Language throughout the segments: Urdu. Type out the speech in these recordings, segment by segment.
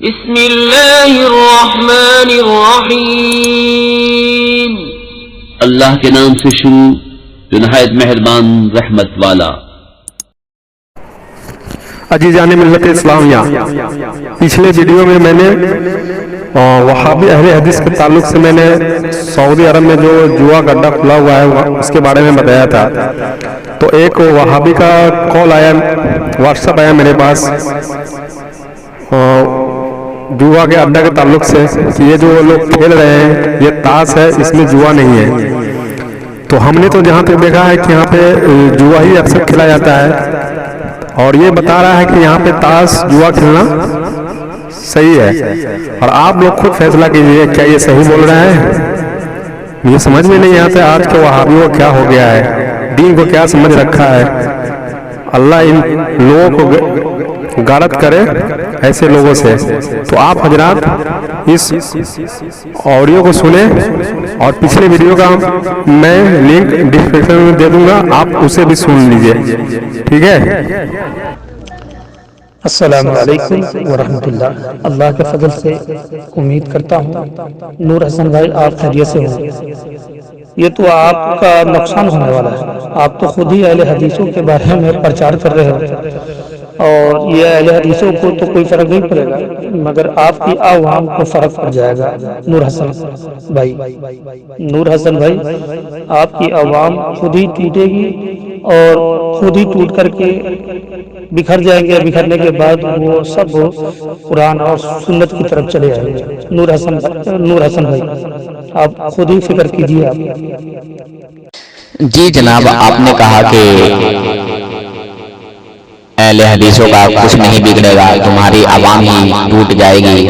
بسم اللہ الرحمن الرحیم، اللہ کے نام سے شروع جو نہایت مہربان رحمت والا۔ عزیزان ملت اسلامیہ، پچھلے ویڈیو میں نے وہابی اہل حدیث کے تعلق سے میں نے سعودی عرب میں جو جوا گڈا کھلا ہوا ہے اس کے بارے میں بتایا تھا۔ تو ایک وہابی کا کال آیا، واٹس ایپ آیا میرے پاس جوا کے اڈا کے تعلق سے کہ یہ جو لوگ کھیل رہے ہیں یہ تاش ہے، اس میں جوا نہیں ہے۔ تو ہم نے تو جہاں تک دیکھا ہے کہ یہاں پہ جوا ہی اکثر کھیلا جاتا ہے، اور یہ بتا رہا ہے کہ یہاں پہ تاش جوا کھیلنا صحیح ہے۔ اور آپ لوگ خود فیصلہ کیجئے کیا یہ صحیح بول رہا ہے۔ مجھے سمجھ میں نہیں آتا آج کے وہابیوں کو کیا ہو گیا ہے، دین کو کیا سمجھ رکھا ہے۔ اللہ ان لوگوں کو غارت کرے ایسے لوگوں سے۔ تو آپ حضرات اس آڈیو کو سنیں، اور پچھلے ویڈیو کا میں لنک ڈسکرپشن میں دے دوں گا، آپ اسے بھی سن لیجئے، ٹھیک ہے۔ السلام علیکم ورحمۃ اللہ۔ اللہ کے فضل سے امید کرتا ہوں نور حسن بھائی آپ خیریت سے ہوں۔ یہ تو آپ کا نقصان ہونے والا ہے، آپ تو خود ہی اہل حدیثوں کے بارے میں پرچار کر رہے ہو، اور یہ اہل حدیثوں کو تو کوئی فرق نہیں پڑے گا، مگر آپ کی عوام کو فرق پڑ جائے گا۔ نور حسن بھائی آپ کی عوام خود ہی ٹوٹے گی، اور خود ہی ٹوٹ کر کے بکھر جائیں گے، بکھرنے کے بعد وہ سب قرآن اور سنت کی طرف چلے جائیں گے۔ نور حسن بھائی آپ خود ہی فکر کیجیے۔ آپ جی جناب، آپ نے کہا کہ اہل حدیثوں کا کچھ نہیں بگڑے گا، تمہاری عوام ہی ٹوٹ جائے گی،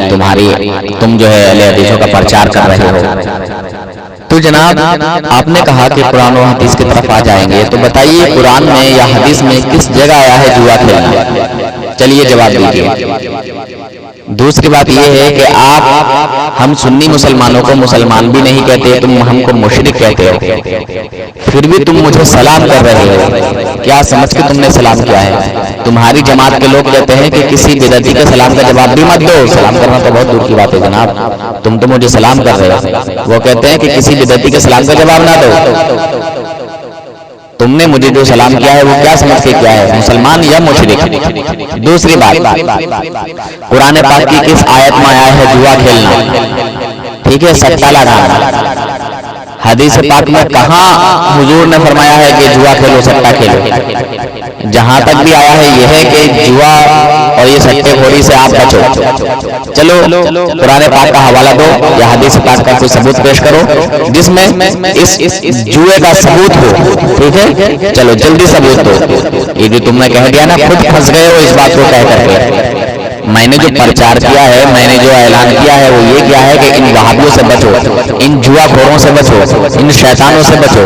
تم جو ہے اہل حدیثوں کا پرچار کر رہے ہو۔ تو جناب آپ نے کہا کہ قرآن و حدیث کی طرف آ جائیں گے، تو بتائیے قرآن میں یا حدیث میں کس جگہ آیا ہے جوا کھیلنا؟ چلیے جواب دیجیے۔ دوسری بات یہ ہے کہ ہم سنی مسلمانوں کو مسلمان بھی نہیں کہتے، تم ہم کو مشرک کہتے ہو، پھر بھی تم مجھے سلام کر رہے ہو۔ کیا سمجھ کے تم نے سلام کیا ہے؟ تمہاری جماعت کے لوگ کہتے ہیں کہ کسی بدعتی کے سلام کا جواب بھی مت دو۔ سلام کرنا تو بہت دور کی بات ہے جناب، تم تو مجھے سلام کر رہے ہو، وہ کہتے ہیں کہ کسی بدعتی کے سلام کا جواب نہ دو۔ تم نے مجھے جو سلام کیا ہے وہ کیا سمجھ کے کیا ہے، مسلمان یا مشرک؟ دوسری بات، قرآن پاک کی کس آیت میں آیا ہے جوا کھیلنا؟ ٹھیک ہے، سٹا لگانا۔ حدیث پاک میں کہاں حضور نے فرمایا ہے کہ جوا کھیلو، سٹا کھیلو؟ جہاں تک بھی آیا ہے یہ ہے کہ جوا اور یہ سٹے خوری سے آپ بچو۔ چلو قرآن پاک کا حوالہ دو یا حدیث پاک کا کوئی ثبوت پیش کرو جس میں اس جوئے کا ثبوت ہو، ٹھیک ہے؟ چلو جلدی ثبوت دو۔ یہ جو تم نے کہہ دیا نا، خود پھنس گئے ہو اس بات کو کہہ کر کے۔ میں نے جو پرچار کیا ہے، میں نے جو اعلان کیا ہے وہ یہ کیا ہے کہ ان وہابیوں سے بچو، ان جوا خوروں سے بچو، ان شیطانوں سے بچو۔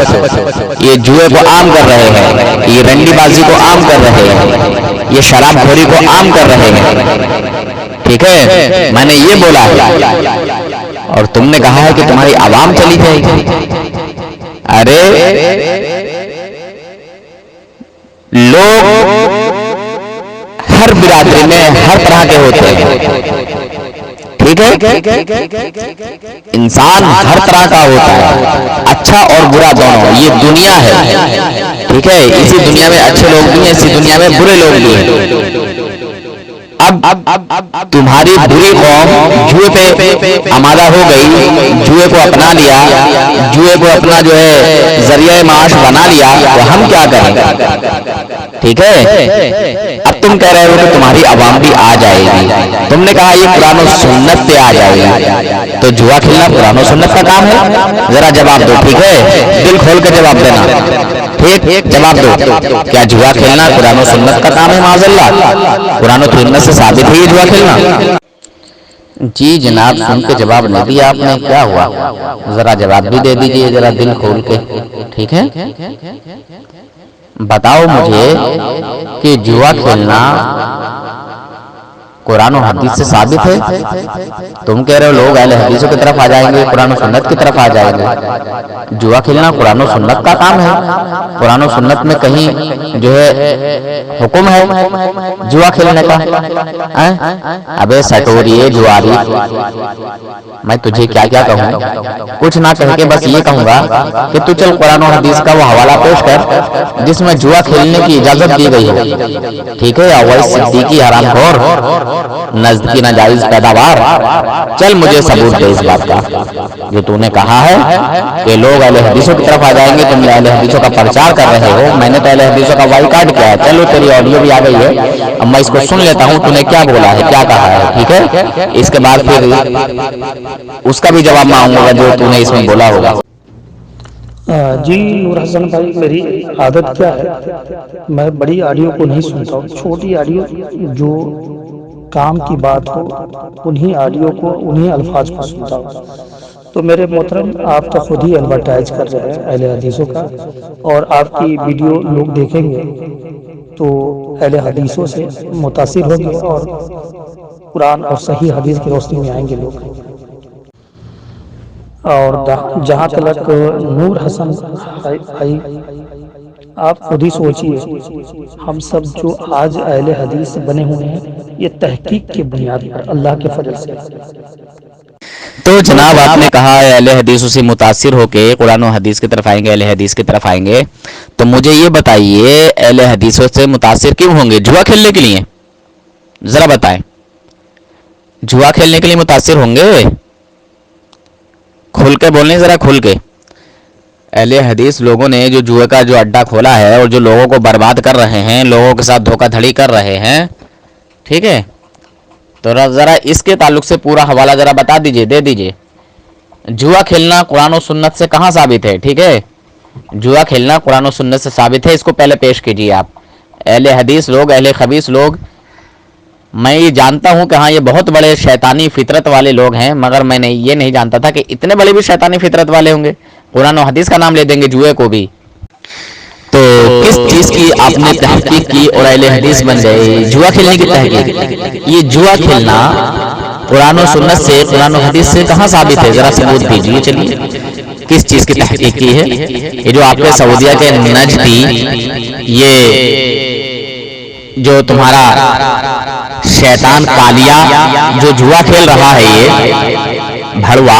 یہ جوئے کو عام کر رہے ہیں، یہ رنڈی بازی کو عام کر رہے ہیں، یہ شراب خوری کو عام کر رہے ہیں، ٹھیک ہے؟ میں نے یہ بولا ہے، اور تم نے کہا ہے کہ تمہاری عوام چلی جائے گی۔ ارے لوگ ہر برادری میں ہر طرح کے ہوتے ہیں، ٹھیک ہے؟ انسان ہر طرح کا ہوتا ہے، اچھا اور برا دونوں، یہ دنیا ہے، ٹھیک ہے؟ اسی دنیا میں اچھے لوگ بھی ہیں، اسی دنیا میں برے لوگ بھی ہیں۔ اب تمہاری بری قوم جوئے پہ آمادہ ہو گئی، جوئے کو اپنا لیا، جوئے کو اپنا جو ہے ذریعہ معاش بنا لیا، تو ہم کیا کریں؟ ٹھیک ہے؟ اب تم کہہ رہے ہو کہ تمہاری عوام بھی آ جائے گی، تم نے کہا یہ قرآن و سنت پہ آ جائے گی، تو جوا کھیلنا قرآن و سنت کا کام ہے؟ ذرا جواب دو، ٹھیک ہے؟ دل کھول کے جواب دینا، ٹھیک؟ جواب دو، کیا جوا کھیلنا قرآن و سنت کا کام ہے؟ معاذ اللہ، قرآن و سنت سے ثابت ہے یہ جوا کھیلنا؟ جی جناب، سن کے جواب نہیں دیا آپ نے، کیا ہوا؟ ذرا جواب بھی دے دیجئے، ذرا دل کھول کے، ٹھیک ہے؟ بتاؤ مجھے کہ جوا کھیلنا قرآن و حدیث سے ثابت ہے؟ تم کہہ رہے ہو لوگ اہل حدیثوں کی طرف آ جائیں گے، قرآن و سنت کی طرف آ جائیں گے۔ جوا کھیلنا قرآن و سنت کا کام ہے؟ قرآن و سنت میں کہیں جو ہے حکم ہے جوا کھیلنے کا؟ ابے سٹوریے جواری، میں تجھے کیا کیا کہوں، کچھ نہ کہہ کے بس یہ کہوں گا کہ تو چل قرآن و حدیث کا وہ حوالہ پیش کر جس میں جوا کھیلنے کی اجازت دی گئی ہو، ٹھیک ہے؟ اویس صدیقی حرام خور، نزد کی ناجائز پیداوار، چل مجھے ثبوت دے اس بات کا جو تو نے کہا ہے کہ لوگ اہل حدیثوں کی طرف آ جائیں گے، تم اہل حدیثوں کا پرچار کر رہے ہو۔ میں نے تو اہل حدیثوں کا بائیکاٹ کیا ہے، چلو تیری آڈیو بھی آ گئی ہے، اب میں اس کو سن لیتا ہوں تو نے کیا بولا ہے، کیا کہا ہے، ٹھیک ہے؟ اس کے بعد پھر اس کا بھی جواب مانگوں گا جو تو نے اس میں بولا ہوگا۔ جی نور حسن بھائی، میری عادت کیا ہے، میں بڑی آڈیو کو نہیں سنتا ہوں، چھوٹی آڈیو جو کام کی بات ہو انہی آڈیو کو، انہی الفاظ کو سنتا ہوں۔ تو میرے محترم، آپ تو خود ہی ایڈورٹائز کر رہے ہیں اہل حدیثوں کا، اور آپ کی ویڈیو لوگ دیکھیں گے تو اہل حدیثوں سے متاثر ہوں گے اور قرآن اور صحیح حدیث کی روشنی میں آئیں گے لوگ۔ اور جہاں تک نور حسن بھائی، آپ خود ہی سوچئے، ہم سب جو آج اہل حدیث بنے ہوئے ہیں یہ تحقیق کی بنیاد پر اللہ کے فضل سے۔ تو جناب آپ نے کہا اہل حدیثوں سے متاثر ہو کے قرآن و حدیث کی طرف آئیں گے، اہل حدیث کی طرف آئیں گے، تو مجھے یہ بتائیے اہل حدیثوں سے متاثر کیوں ہوں گے؟ جوا کھیلنے کے لیے؟ ذرا بتائیں، جوا کھیلنے کے لیے متاثر ہوں گے؟ کھل کے بولنے، ذرا کھل کے۔ اہل حدیث لوگوں نے جو جوئے کا جو اڈا کھولا ہے اور جو لوگوں کو برباد کر رہے ہیں، لوگوں کے ساتھ دھوکہ دھڑی کر رہے ہیں، ٹھیک ہے؟ تو ذرا اس کے تعلق سے پورا حوالہ ذرا بتا دیجئے، دے دیجئے۔ جوا کھیلنا قرآن و سنت سے کہاں ثابت ہے؟ ٹھیک ہے، جوا کھیلنا قرآن و سنت سے ثابت ہے، اس کو پہلے پیش کیجئے آپ۔ اہل حدیث لوگ، اہل خبیث لوگ، میں یہ جانتا ہوں کہ ہاں یہ بہت بڑے شیطانی فطرت والے لوگ ہیں، مگر میں نے یہ نہیں جانتا تھا کہ اتنے بڑے بھی شیطانی فطرت والے ہوں گے، قرآن و حدیث کا نام لے دیں گے جوئے کو بھی۔ تو کس چیز کی آپ نے تحقیق کی اور اہل حدیث بن گئے؟ جوا کھیلنے کی تحقیق۔ یہ جوا کھیلنا قرآن و سنت سے، قرآن و حدیث سے کہاں ثابت ہے؟ ذرا ثبوت دیجیے۔ چلیے کس چیز کی تحقیق کی ہے؟ یہ جو آپ کے سعودیہ کے نجدی، یہ جو تمہارا شیطان کالیا جو جوا کھیل رہا ہے، یہ بھڑوا،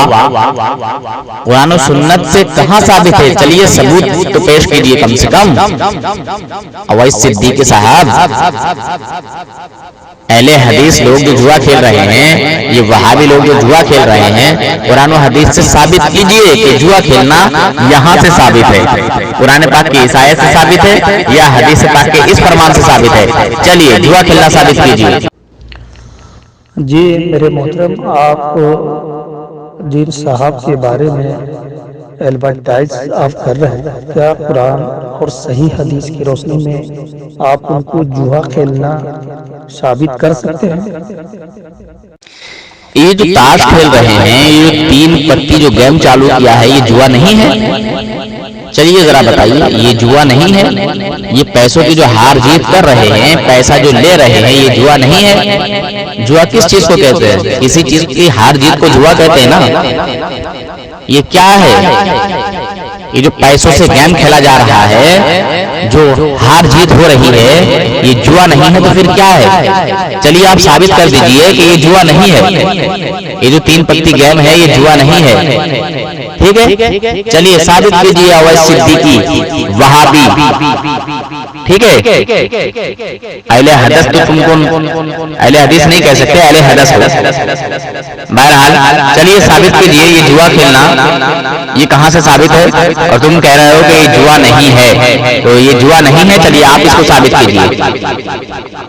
قرآن و سنت سے کہاں ثابت ہے؟ چلیے ثبوت تو پیش کیجئے کم سے کم۔ اویس صدیقی صاحب، اہل حدیث لوگ جو جوا کھیل رہے ہیں، یہ وہابی لوگ جو جوا کھیل رہے ہیں، قرآن و حدیث سے ثابت کیجئے کہ جوا کھیلنا یہاں سے ثابت ہے، قرآن پاک کی اس آیت سے ثابت ہے یا حدیث پاک کے اس فرمان سے ثابت ہے؟ چلیے جوا کھیلنا ثابت کیجئے۔ جی میرے محترم، آپ جن صاحب کے بارے میں ایڈورٹائز آپ کر رہے ہیں، کیا قرآن اور صحیح حدیث کی روشنی میں آپ ان کو جوا کھیلنا ثابت کر سکتے ہیں؟ یہ جو تاش کھیل رہے ہیں، یہ 3 پتی جو گیم چالو کیا ہے، یہ جوا نہیں ہے؟ چلیے ذرا بتائیے، یہ جوا نہیں ہے؟ یہ پیسوں کی جو ہار جیت کر رہے ہیں، پیسہ جو لے رہے ہیں، یہ جوا نہیں ہے؟ جوا کس چیز کو کہتے ہیں؟ کسی چیز کی ہار جیت کو جوا کہتے ہیں نا؟ یہ کیا ہے؟ یہ جو پیسوں سے گیم کھیلا جا رہا ہے، جو ہار جیت ہو رہی ہے، یہ جوا نہیں ہے تو پھر کیا ہے؟ چلیے آپ ثابت کر دیجئے کہ یہ جوا نہیں ہے، یہ جو 3 پتی گیم ہے یہ جوا نہیں ہے، ٹھیک ہے؟ چلیے ثابت کیجئے اویس صدیقی وہابی، ٹھیک ہے؟ اہل حدیث تو تم کو اہل حدیث نہیں کہہ سکتے، اہل حدیث ہو۔ بہرحال چلیے ثابت کیجئے یہ جوا کھیلنا یہ کہاں سے ثابت ہے؟ اور تم کہہ رہے ہو کہ یہ جوا نہیں ہے، تو یہ جوا نہیں ہے، چلیے آپ اس کو ثابت کیجئے۔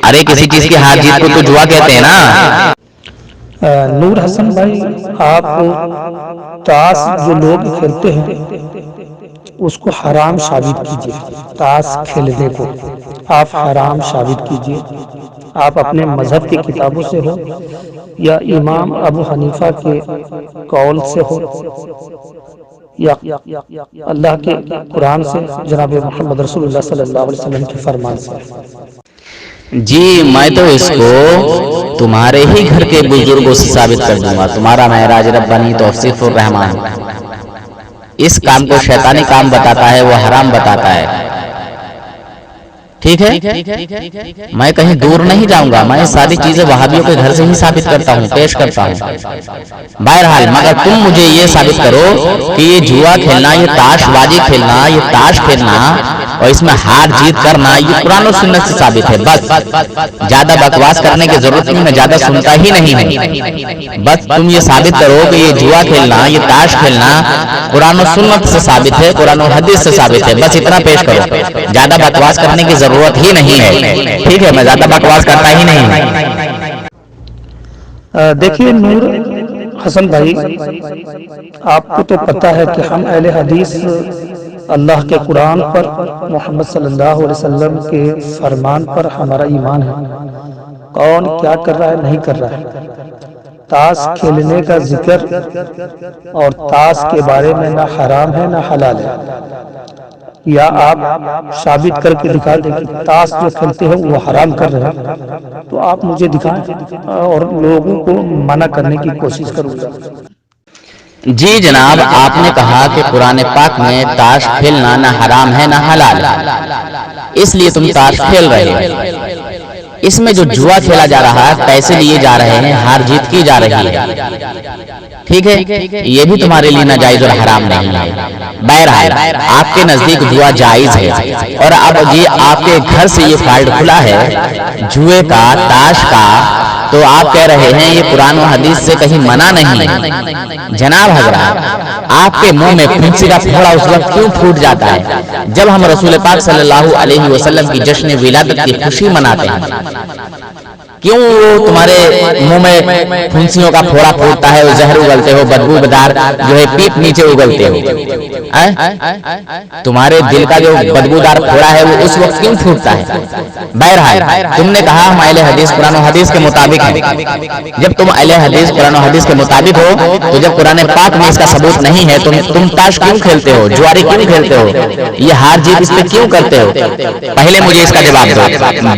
ارے کسی چیز کی ہار جیت کو تو جوا کہتے ہیں نا۔ نور حسن بھائی، آپ تاش جو لوگ کھیلتے ہیں اس کو حرام ثابت کیجئے، تاش کھیلنے کو آپ حرام ثابت کیجئے۔ آپ اپنے مذہب کی کتابوں سے ہو یا امام ابو حنیفہ کے قول سے ہو یا اللہ کے قرآن سے، جناب محمد رسول اللہ صلی اللہ علیہ وسلم کے فرمان سے۔ جی میں تو اس کو تمہارے ہی گھر کے بزرگوں سے ثابت کر دوں گا. تمہارا معراج ربانی توصیف الرحمان اس کام کو شیطانی کام بتاتا ہے, وہ حرام بتاتا ہے. ٹھیک ہے, میں کہیں دور نہیں جاؤں گا, میں ساری چیزیں وہابیوں کے گھر سے ہی ثابت کرتا ہوں, پیش کرتا ہوں. بہرحال مگر تم مجھے یہ ثابت کرو کہ یہ جوا کھیلنا, یہ تاش بازی کھیلنا, یہ تاش کھیلنا اور اس میں ہار جیت کرنا یہ قرآن و سنت سے ثابت ہے. بس زیادہ بکواس کرنے کی ضرورت نہیں, میں زیادہ سنتا ہی نہیں ہوں. بس تم یہ ثابت کرو کہ یہ جوا کھیلنا, یہ تاش کھیلنا قرآن و سنت سے ثابت ہے, قرآن و حدیث سے ثابت ہے. بس اتنا پیش کرو, زیادہ بکواس کرنے کی ضرورت ہی نہیں ہے. ٹھیک ہے, میں زیادہ بکواس کرتا ہی نہیں ہوں. دیکھیے نور حسن بھائی, آپ کو تو پتہ ہے کہ ہم اہل حدیث اللہ کے قرآن پر, محمد صلی اللہ علیہ وسلم کے فرمان پر ہمارا ایمان ہے. کون کیا کر رہا ہے نہیں کر رہا ہے, تاش کھیلنے کا ذکر اور تاش کے بارے میں نہ حرام ہے نہ حلال ہے. یا آپ ثابت کر کے دکھا دیں کہ تاش جو کھیلتے ہیں وہ حرام کر رہے ہیں, تو آپ مجھے دکھائیں اور لوگوں کو منع کرنے کی کوشش کروں گا. جی جناب, آپ نے کہا کہ قرآن پاک میں تاش کھیلنا نہ حرام ہے نہ حلال ہے, اس لیے تم تاش کھیل رہے ہو. اس میں جو جوا کھیلا جا رہا ہے, پیسے لیے جا رہے ہیں, ہار جیت کی جا رہی ہے. ٹھیک ہے, یہ بھی تمہارے لیے ناجائز اور حرام نہیں ہے. بہرحال آپ کے نزدیک جوا جائز ہے, اور اب یہ آپ کے گھر سے یہ فائل کھلا ہے جوئے کا, تاش کا, تو آپ کہہ رہے ہیں یہ قرآن و حدیث سے کہیں منع نہیں ہے. جناب حضرات, آپ کے منہ میں پھنسی کا پھوڑا اس وقت کیوں پھوٹ جاتا ہے جب ہم رسول پاک صلی اللہ علیہ وسلم کی جشن ولادت کی خوشی مناتے ہیں؟ کیوں تمہارے منہ میں پھنسیوں کا پھوڑا پھوٹتا ہے, وہ زہر اگلتے ہو, بدبو بدار جو ہے پیپ نیچے اگلتے ہو؟ تمہارے دل کا جو بدبودار پھوڑا ہے وہ اس وقت کیوں پھوٹتا ہے؟ بہرحال تم نے کہا ہم اہل حدیث قرآن و حدیث کے مطابق ہیں. جب تم اہل حدیث قرآن و حدیث کے مطابق ہو, تو جب قرآن پاک میں اس کا ثبوت نہیں ہے تم تاش کیوں کھیلتے ہو, جواری کیوں کھیلتے ہو, یہ ہار جیت اس پہ کیوں کرتے ہو؟ پہلے مجھے اس کا جواب دو,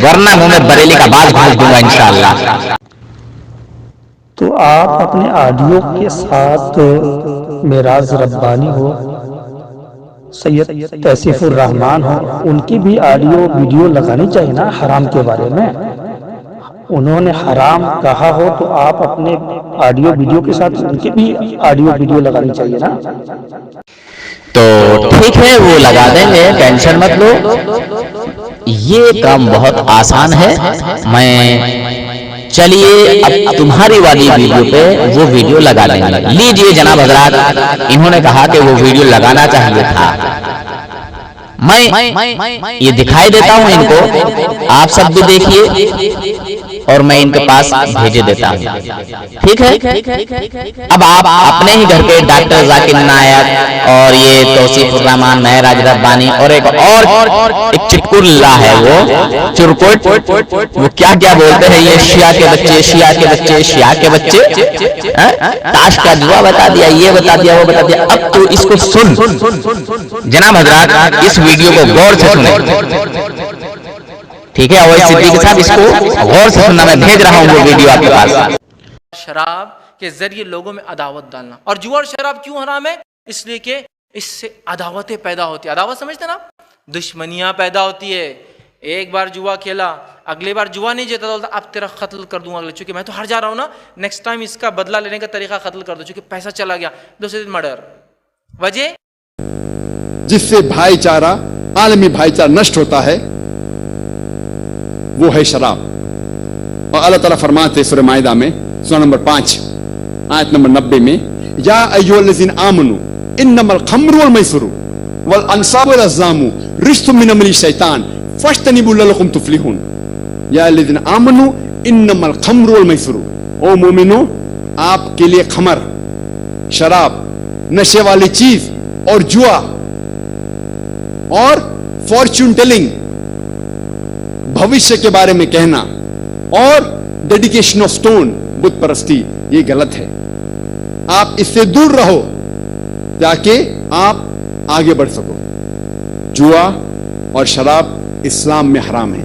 ورنہ منہ میں بریلی کا باز بھاج دوں گا انشاءاللہ. تو آپ اپنے آڈیو کے ساتھ معراج ربانی ہو, سید توصیف الرحمان ہو, ان کی بھی آڈیو ویڈیو لگانی چاہیے نا حرام کے بارے میں. انہوں نے حرام کہا ہو تو آپ اپنے آڈیو ویڈیو کے ساتھ ان کی بھی آڈیو ویڈیو لگانی چاہیے نا. تو ٹھیک ہے, وہ لگا دیں گے, ٹینشن مت لو. یہ کام بہت آسان ہے. میں چلیے اب تمہاری والی ویڈیو پہ وہ ویڈیو لگا دیں گے. لیجئے جناب حضرات, انہوں نے کہا کہ وہ ویڈیو لگانا چاہیے تھا. میں یہ دکھائی دیتا ہوں ان کو, آپ سب بھی دیکھیے اور میں ان کے پاس بھیجے دیتا ہوں. ٹھیک ہے, اب آپ اپنے ہی گھر پہ ڈاکٹر ذاکر نائک اور یہ توصیف الرحمان, معراج ربانی اور ایک چٹکر اللہ ہے وہ چرکوٹ, وہ کیا کیا بولتے ہیں یہ شیعہ کے بچے, شیعہ کے بچے, شیعہ کے بچے, تاش کا جوا بتا دیا, یہ بتا دیا, وہ بتا دیا. اب تو اس کو سن جناب حضرات, اس ویڈیو کو غور سے سنیں. ٹھیک ہے, اویس صدیقی صاحب اس کو غور سے سننا, میں بھیج رہا ہوں وہ ویڈیو آپ کے پاس. شراب کے ذریعے لوگوں میں عداوت ڈالنا. اور جوا اور شراب کیوں حرام ہے؟ اس لیے کہ اس سے عداوتیں پیدا ہوتی ہیں. عداوت سمجھتے نا, دشمنیاں پیدا ہوتی ہے. ایک بار جوا کھیلا, اگلی بار جوا نہیں جیتا تو اب تیرا قتل کر دوں گا, چونکہ میں تو ہار جا رہا ہوں نا, نیکسٹ ٹائم اس کا بدلہ لینے کا طریقہ قتل کر دو, چونکہ پیسہ چلا گیا, دوسرے دن مرڈر. وجہ جس سے بھائی چارہ, عالمی بھائی چارہ نشٹ ہوتا ہے وہ ہے شراب. اور اللہ تعالیٰ فرماتے ہیں سورہ مائدہ میں سورہ نمبر 5 آیت نمبر 90 میں, یا ایھا الذین آمنوا انما الخمر والمیسر والانصاب والازلام رجس من عمل الشیطان فاجتنبوہ لعلکم تفلحون. یا الذین آمنوا انما الخمر والمیسر, او مومنو آپ کے لیے خمر, شراب, نشے والی چیز اور جوا اور فارچون ٹیلنگ, بھوشیہ کے بارے میں کہنا, اور ڈیڈیکیشن آف سٹون, بت پرستی, یہ غلط ہے. آپ اس سے دور رہو تاکہ آپ آگے بڑھ سکو. جوا اور شراب اسلام میں حرام ہے.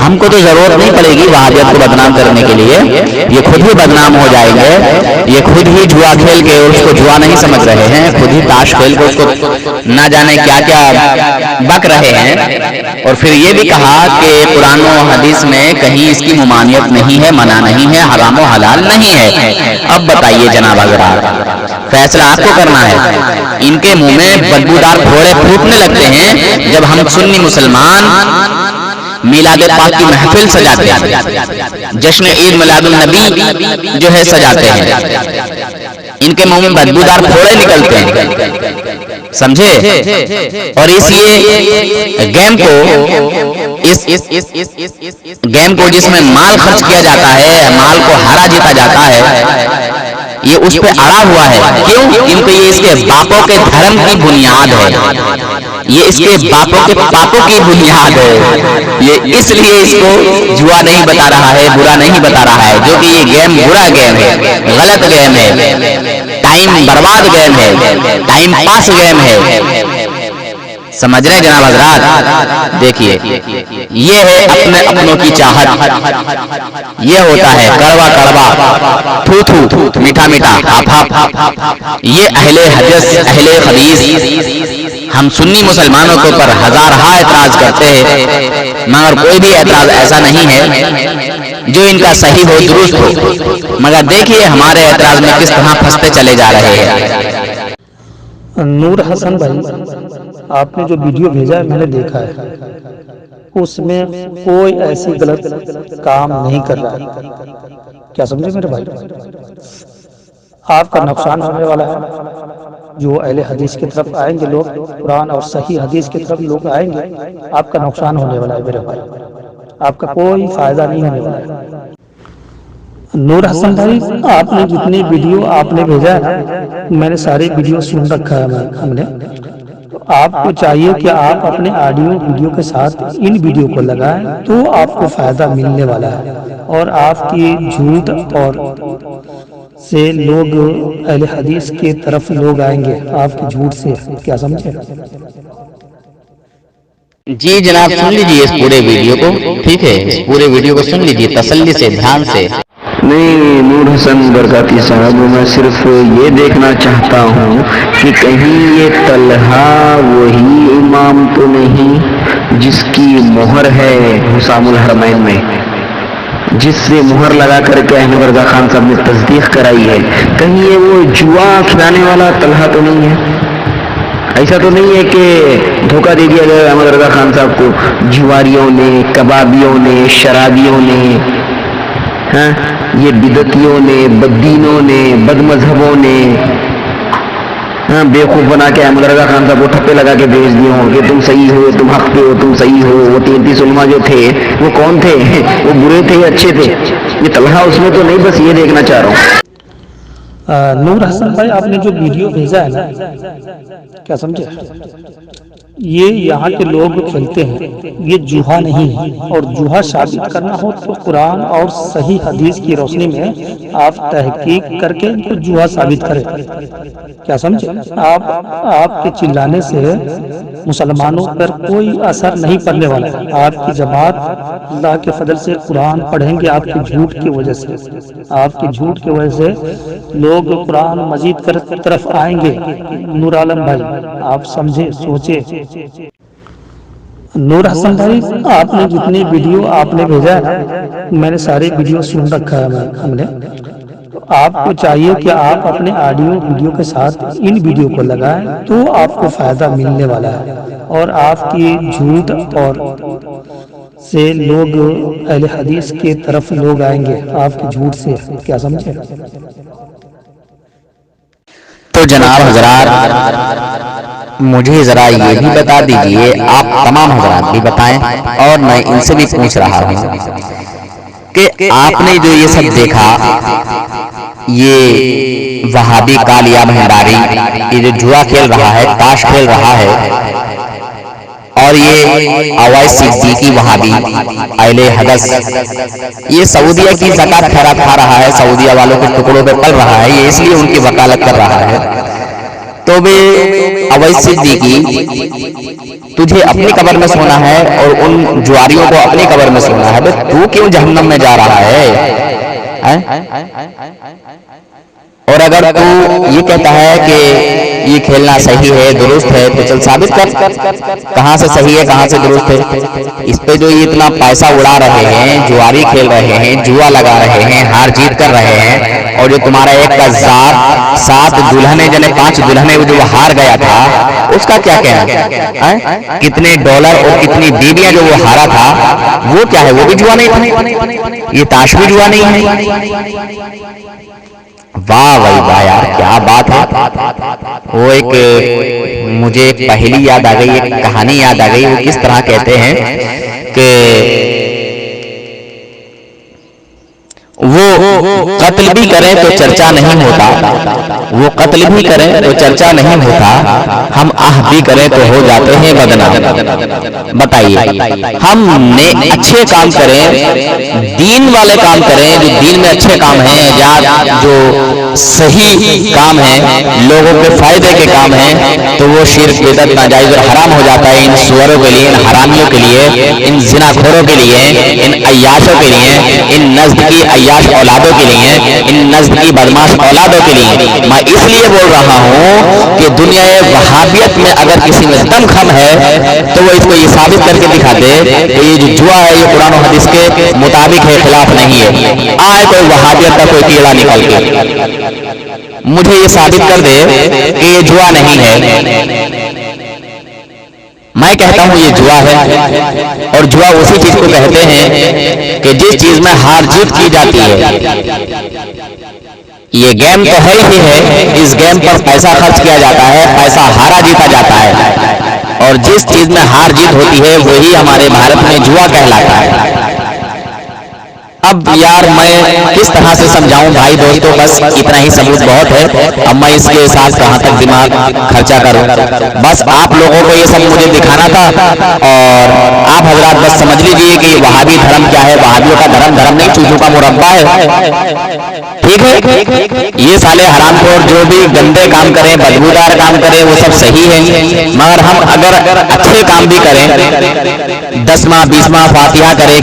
ہم کو تو ضرورت نہیں پڑے گی وہابیت کو بدنام کرنے کے لیے، یہ خود ہی بدنام ہو جائیں گے، یہ خود ہی جوا کھیل کے اس کو جوا نہیں سمجھ رہے ہیں، خود ہی تاش کھیل کو اس کو نہ جانے کیا کیا بک رہے ہیں۔ اور پھر یہ بھی کہا کہ قرآن و حدیث میں کہیں اس کی ممانعت نہیں ہے، منع نہیں ہے، حرام و حلال نہیں ہے۔ اب بتائیے جناب حضرات، فیصلہ آپ کو کرنا ہے۔ ان کے منہ میں بدبودار پھوڑے پھوٹنے لگتے ہیں جب ہم سنی مسلمان میلاد پاک کی محفل سجاتے ہیں، جشن عید میلاد النبی جو ہے سجاتے ہیں، ان کے منہ میں بدبودار پھوڑے نکلتے ہیں، سمجھے؟ اور اس لیے گیم کو جس میں مال خرچ کیا جاتا ہے، مال کو ہارا جیتا جاتا ہے، یہ اس پہ اڑا ہوا ہے۔ کیوں؟ کیونکہ یہ اس کے باپوں کے دھرم کی بنیاد ہے، یہ اس کے باپوں کے پاپوں کی بنیاد ہے۔ یہ اس لیے اس کو جوا نہیں بتا رہا ہے، برا نہیں بتا رہا ہے، جو کہ یہ گیم برا گیم ہے، غلط گیم ہے، ٹائم برباد گیم ہے، ٹائم پاس گیم ہے۔ سمجھ رہے جناب حضرات؟ دیکھیے یہ ہے اپنے اپنوں کی چاہت، یہ ہوتا ہے کڑوا کڑوا، تھو تھو، میٹھا میٹھا، ہاپ ہاپ، یہ اہل حدیث اہل حدیث ہم سنی مسلمانوں کے اوپر ہزارہا اعتراض کرتے ہیں، مگر کوئی بھی اعتراض ایسا نہیں ہے جو ان کا صحیح ہو، درست ہو۔ مگر دیکھیے ہمارے اعتراض میں کس طرح پھنستے چلے جا رہے ہیں۔ نور حسن بھائی، آپ نے جو ویڈیو بھیجا ہے میں نے دیکھا ہے، اس میں کوئی ایسی غلط کام نہیں کر رہا ہے، کیا سمجھے میرے بھائی؟ آپ کا نقصان ہونے والا ہے۔ جو اہل حدیث کی طرف آئیں گے لوگ، قرآن اور صحیح حدیث کی طرف لوگ آئیں گے، آپ کا نقصان ہونے والا ہے میرے بھائی، آپ کا کوئی فائدہ نہیں ہونے والا ہے۔ نور حسن بھائی، آپ نے جتنی ویڈیو آپ نے بھیجا ہے میں نے ساری ویڈیو سن رکھا ہے، ہم نے، تو آپ کو چاہیے کہ آپ اپنے آڈیو ویڈیو کے ساتھ ان ویڈیو کو لگائیں تو آپ کو فائدہ ملنے والا ہے، اور آپ کی جھوٹ اور سے لوگ اہل حدیث کی طرف لوگ آئیں گے آپ کی جھوٹ سے، کیا سمجھے؟ جی جناب سن لیجیے اس پورے ویڈیو کو، ٹھیک ہے؟ اس پورے ویڈیو کو سن لیجیے تسلی سے، دھیان سے۔ نہیں نور حسن برکاتی صاحب، میں صرف یہ دیکھنا چاہتا ہوں کہ کہیں یہ طلحہ وہی امام تو نہیں جس کی مہر ہے حسام الحرمین میں، جس سے مہر لگا کر کے احمد رضا خان صاحب نے تصدیق کرائی ہے، کہیں یہ وہ جوا کھلانے والا طلحہ تو نہیں ہے؟ ایسا تو نہیں ہے کہ دھوکہ دے دیا گیا احمد رضا خان صاحب کو جواریوں نے، کبابیوں نے، شرابیوں نے، ہاں یہ بدعتیوں نے، بددینوں نے، بد مذہبوں نے بیوقوف بنا کے احمد رضا خان صاحب کو ٹھپے لگا کے بھیج دیے ہوں کہ تم صحیح ہو، تم حق پہ ہو، تم صحیح ہو۔ وہ 33 علماء جو تھے وہ کون تھے؟ وہ برے تھے یا اچھے تھے؟ یہ طلحہ اس میں تو نہیں، بس یہ دیکھنا چاہ رہا ہوں۔ نور حسن بھائی، آپ نے جو ویڈیو بھیجا ہے نا، کیا سمجھے؟ یہ یہاں کے لوگ کھیلتے ہیں، یہ جوہا نہیں ہے، اور جوہا ثابت کرنا ہو تو قرآن اور صحیح حدیث کی روشنی میں آپ تحقیق کر کے ان کو جوہا ثابت کریں، کیا سمجھے؟ آپ کے چلانے سے مسلمانوں پر کوئی اثر نہیں پڑنے والا ہے۔ آپ کی جماعت اللہ کے فضل سے قرآن پڑھیں گے، آپ کی جھوٹ کی وجہ سے، آپ کی جھوٹ کی وجہ سے لوگ قرآن مجید کی طرف آئیں گے۔ نور عالم بھائی آپ سمجھے، سوچے۔ نور حسن بھائی، آپ نے جتنی ویڈیو آپ نے بھیجا ہے میں نے ساری ویڈیو سن رکھا ہے، ہم نے، تو آپ کو چاہیے کہ آپ اپنے آڈیو ویڈیو کے ساتھ ان ویڈیو کو لگائیں تو آپ کو فائدہ ملنے والا ہے، اور آپ کی جھوٹ اور سے لوگ اہل حدیث کی طرف لوگ آئیں گے آپ کی جھوٹ سے، کیا سمجھے؟ تو جناب حضرات مجھے ذرا یہ بھی بتا دیجئے، آپ تمام حضرات بھی بتائیں، اور میں ان سے بھی پوچھ رہا ہوں کہ آپ نے جو یہ سب دیکھا، یہ وہابی کالیا بھنڈاری یہ جو جوا کھیل رہا ہے، تاش کھیل رہا ہے، اور یہ اویس صدیقی وہابی اہل حدث یہ سعودیہ کی زکات خیرات کھا رہا ہے، سعودیہ والوں کے ٹکڑوں پہ پل رہا ہے، یہ اس لیے ان کی وکالت کر رہا ہے، تو بھی اویس صدیقی تجھے اپنی قبر میں سونا ہے اور ان جواریوں کو اپنی قبر میں سونا ہے، تو کیوں جہنم میں جا رہا ہے؟ اور اگر تو یہ کہتا ہے کہ یہ کھیلنا صحیح ہے، درست ہے، تو چل ثابت کر کہاں سے صحیح ہے کہاں سے درست ہے۔ اس پہ جو یہ اتنا پیسہ اڑا رہے ہیں، جواری کھیل رہے ہیں، جوا لگا رہے ہیں، ہار جیت کر رہے ہیں، اور جو تمہارا ایک کا زار 7 دلہنے جنے 5 دلہنے جو وہ ہار گیا تھا اس کا کیا کہنا؟ کتنے ڈالر اور کتنی بیویاں جو وہ ہارا تھا وہ کیا ہے؟ وہ بھی جوا نہیں تھا، یہ تاش بھی جوا نہیں ہے۔ واہ بھائی واہ یار کیا بات ہے۔ وہ ایک مجھے ایک پہلی یاد آ گئی، ایک کہانی یاد آ گئی۔ وہ کس طرح کہتے ہیں کہ وہ قتل بھی کریں تو چرچا نہیں ہوتا، وہ قتل بھی کریں تو چرچا نہیں ہوتا، ہم آہ بھی کریں تو ہو جاتے ہیں بدنام۔ بتائیے ہم نے اچھے کام کریں، دین والے کام کریں، جو دین میں اچھے کام ہیں، جو صحیح کام ہیں، لوگوں کے فائدے کے کام ہیں، تو وہ شرک بدعت ناجائز اور حرام ہو جاتا ہے ان سوروں کے لیے، ان حرامیوں کے لیے، ان زنا خوروں کے لیے، ان عیاشوں کے لیے، ان نزد کی عیاش اولادوں کے لیے، ان نزد کی بدماش اولادوں کے لیے۔ میں اس لیے بول رہا ہوں کہ دنیا وہابیت میں اگر کسی میں دم خم ہے تو وہ اس کو یہ ثابت کر کے دکھا دے کہ یہ جو جوا ہے یہ قرآن و حدیث کے مطابق ہے، خلاف نہیں ہے۔ آئے کوئی وہابیت کا کوئی کیڑا نکل کے مجھے یہ ثابت کر دے کہ یہ جوا نہیں ہے، میں کہتا ہوں یہ جوا ہے۔ اور جوا اسی چیز کو کہتے ہیں کہ جس چیز میں ہار جیت کی جاتی ہے۔ یہ گیم تو ہے ہی ہے، اس گیم پر پیسہ خرچ کیا جاتا ہے، پیسہ ہارا جیتا جاتا ہے، اور جس چیز میں ہار جیت ہوتی ہے وہی ہمارے بھارت میں جوا کہلاتا ہے۔ اب یار میں کس طرح سے سمجھاؤں بھائی دوستوں، بس اتنا ہی ثبوت بہت ہے۔ اب میں اس کے ساتھ کہاں تک دماغ خرچہ کروں، بس آپ لوگوں کو یہ سب مجھے دکھانا تھا، اور آپ حضرات بس سمجھ لیجئے کہ وہابی دھرم کیا ہے۔ وہابیوں کا دھرم نہیں، چوچو کا مربع ہے، ٹھیک ہے۔ یہ سالے حرام خور جو بھی گندے کام کریں، بدبودار کام کریں، وہ سب صحیح ہیں، مگر ہم اگر اچھے کام بھی کریں، 10واں 20واں فاتحہ کریں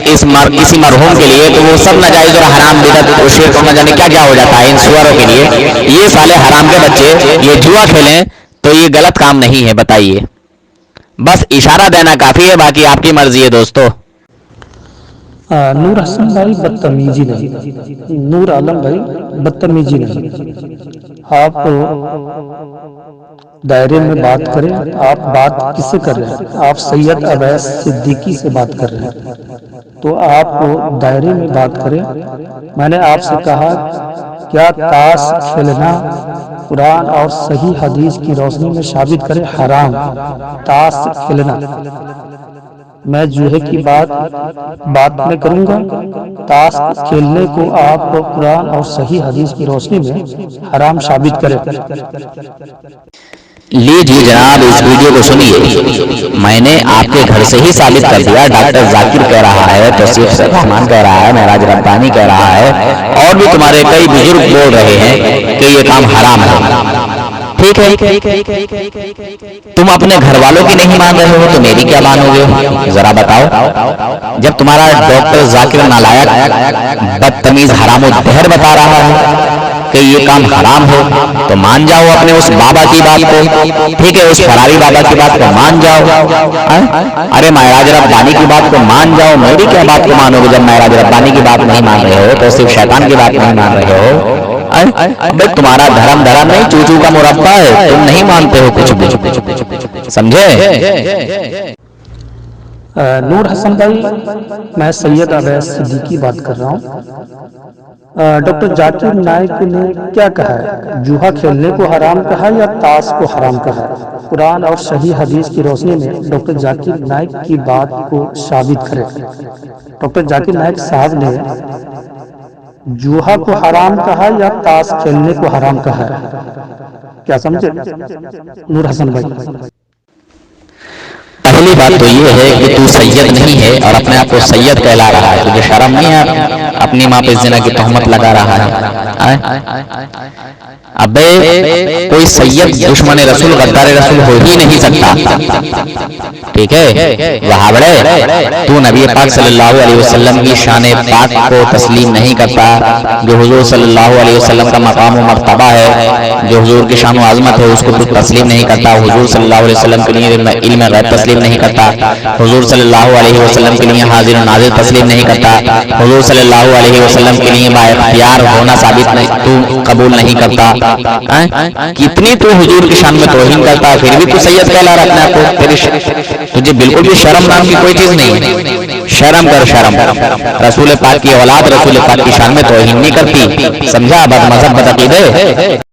کسی مرحوم کے لیے، تو وہ سب ناجائز اور حرام بدعت اور شرک اور نہ جانے کیا کیا ہو جاتا ہے ان سوروں کے لیے۔ یہ سالے حرام کے بچے یہ جوا کھیلیں تو یہ غلط کام نہیں ہے، بتائیے۔ بس اشارہ دینا کافی ہے، باقی آپ کی مرضی ہے دوستو۔ نور حسن بھائی بدتمیزی نہیں، نور عالم بھائی بدتمیزی نہیں۔ آپ دائرے میں بات کریں، آپ بات کس سے کر رہے ہیں؟ آپ سید اویس صدیقی سے بات کر رہے ہیں، تو آپ دائرے میں بات کریں۔ میں نے آپ سے کہا کیا تاش کھیلنا قرآن اور صحیح حدیث کی روشنی میں ثابت کرے حرام؟ تاش کھیلنا، میں جوہے کی بات میں کروں گا، تاش کھیلنے کو آپ قرآن اور صحیح حدیث کی روشنی میں حرام ثابت کرے۔ لیجیے جناب اس ویڈیو کو سنیے، میں نے آپ کے گھر سے ہی ثابت کر دیا۔ ڈاکٹر ذاکر کہہ رہا ہے، توصیف رحمان کہہ رہا ہے، معراج ربانی کہہ رہا ہے، اور بھی تمہارے کئی بزرگ بول رہے ہیں کہ یہ کام حرام ہے، ٹھیک ہے۔ تم اپنے گھر والوں کی نہیں مان رہے ہو تو میری کیا مانو گے؟ ذرا بتاؤ۔ جب تمہارا ڈاکٹر ذاکر نالائق بدتمیز حرام الدہر بتا رہا ہے کہ یہ کام حرام ہے تو مان جاؤ اپنے اس بابا کی بات کو، ٹھیک ہے، اس فراری بابا کی بات کو مان جاؤ۔ ارے معراج ربانی کی بات کو مان جاؤ، میری کیا بات کو مانو گے؟ جب معراج ربانی کی بات نہیں مان رہے ہو تو صرف شیطان کی بات نہیں مان رہے ہو۔ بھائی تمہارا دھرم نہیں، چوچو کا مربع ہے، تم نہیں مانتے ہو کچھ بھی، سمجھے؟ نور حسن بھائی میں سید اویس صدیقی بات کر رہا ہوں۔ ڈاکٹر ذاکر نائک نے کیا کہا ہے؟ جوہا کھیلنے کو حرام کہا یا تاش کو حرام کہا؟ قرآن اور صحیح حدیث کی روشنی میں ڈاکٹر ذاکر نائک کی بات کو ثابت کرے۔ ڈاکٹر ذاکر نائک صاحب نے جوہا کو حرام کہا یا تاش کھیلنے کو حرام کہا ہے؟ کیا سمجھے نور حسن بھائی؟ پہلی بات تو یہ ہے کہ تو سید نہیں ہے اور اپنے آپ کو سید کہلا رہا ہے، تجھے شرم نہیں ہے؟ اپنی ماں پہ زنا کی تہمت لگا رہا ہے۔ ابے کوئی سید دشمن رسول غدار رسول ہو ہی نہیں سکتا، ٹھیک ہے؟ وہابڑے تو نبی پاک صلی اللہ علیہ وسلم کی شان پاک کو تسلیم نہیں کرتا، جو حضور صلی اللہ علیہ وسلم کا مقام و مرتبہ ہے، جو حضور کی شان و عظمت ہے، اس کو تو تسلیم نہیں کرتا، حضور صلی اللہ علیہ وسلم کے لیے علم غیب تسلیم نہیں کرتا، حضور صلی اللہ علیہ وسلم کے لیے حاضر و ناظر تسلیم نہیں کرتا، حضور صلی اللہ علیہ وسلم کے لیے با اختیار ہونا ثابت نہیں تو قبول نہیں کرتا، کتنی تو حضور کی شان میں توہین کرتا ہے، پھر بھی تو سید کہلا رہا اپنے آپ کو، تجھے بالکل بھی شرم نام کی کوئی چیز نہیں، شرم کر شرم، رسول پاک کی اولاد رسول پاک کی شان میں توہین نہیں کرتی، سمجھا؟ بد مذہب بد عقیدے